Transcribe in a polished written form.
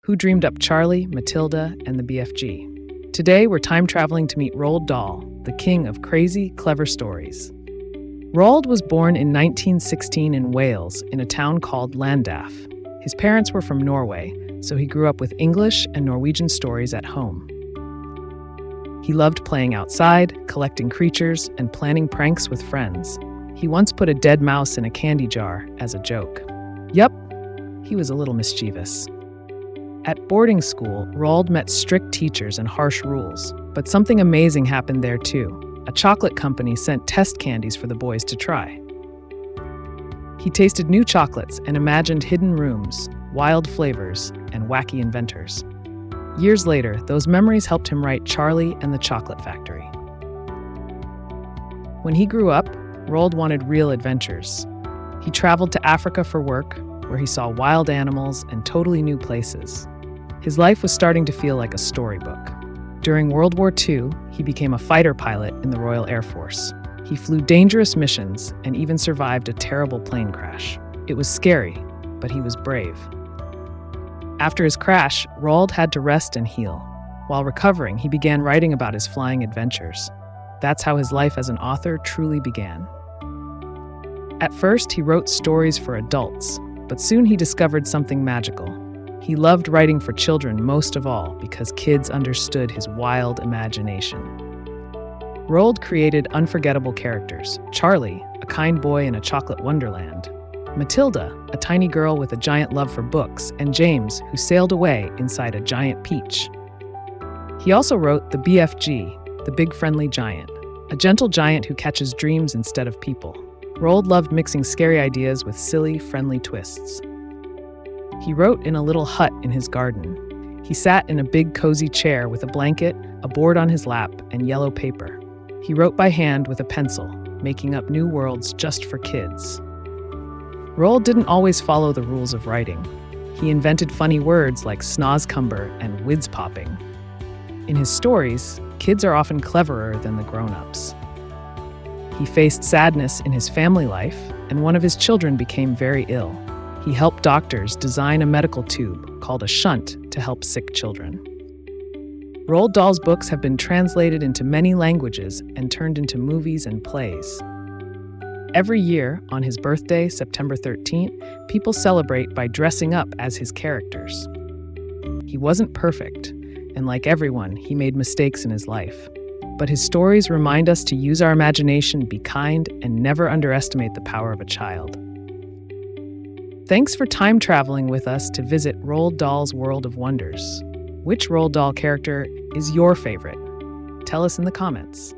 who dreamed up Charlie, Matilda, and the BFG. Today, we're time traveling to meet Roald Dahl, the king of crazy, clever stories. Roald was born in 1916 in Wales, in a town called Llandaff. His parents were from Norway, so he grew up with English and Norwegian stories at home. He loved playing outside, collecting creatures, and planning pranks with friends. He once put a dead mouse in a candy jar as a joke. Yup, he was a little mischievous. At boarding school, Roald met strict teachers and harsh rules, but something amazing happened there too. A chocolate company sent test candies for the boys to try. He tasted new chocolates and imagined hidden rooms, wild flavors, and wacky inventors. Years later, those memories helped him write Charlie and the Chocolate Factory. When he grew up, Roald wanted real adventures. He traveled to Africa for work, where he saw wild animals and totally new places. His life was starting to feel like a storybook. During World War II, he became a fighter pilot in the Royal Air Force. He flew dangerous missions and even survived a terrible plane crash. It was scary, but he was brave. After his crash, Roald had to rest and heal. While recovering, he began writing about his flying adventures. That's how his life as an author truly began. At first, he wrote stories for adults, but soon he discovered something magical. He loved writing for children most of all because kids understood his wild imagination. Roald created unforgettable characters: Charlie, a kind boy in a chocolate wonderland; Matilda, a tiny girl with a giant love for books; and James, who sailed away inside a giant peach. He also wrote the BFG, the big friendly giant, a gentle giant who catches dreams instead of people. Roald loved mixing scary ideas with silly, friendly twists. He wrote in a little hut in his garden. He sat in a big, cozy chair with a blanket, a board on his lap, and yellow paper. He wrote by hand with a pencil, making up new worlds just for kids. Roald didn't always follow the rules of writing. He invented funny words like snozcumber and whiz-popping. In his stories, kids are often cleverer than the grown-ups. He faced sadness in his family life, and one of his children became very ill. He helped doctors design a medical tube called a shunt to help sick children. Roald Dahl's books have been translated into many languages and turned into movies and plays. Every year, on his birthday, September 13th, people celebrate by dressing up as his characters. He wasn't perfect, and like everyone, he made mistakes in his life. But his stories remind us to use our imagination, be kind, and never underestimate the power of a child. Thanks for time traveling with us to visit Roald Dahl's World of Wonders. Which Roald Dahl character is your favorite? Tell us in the comments.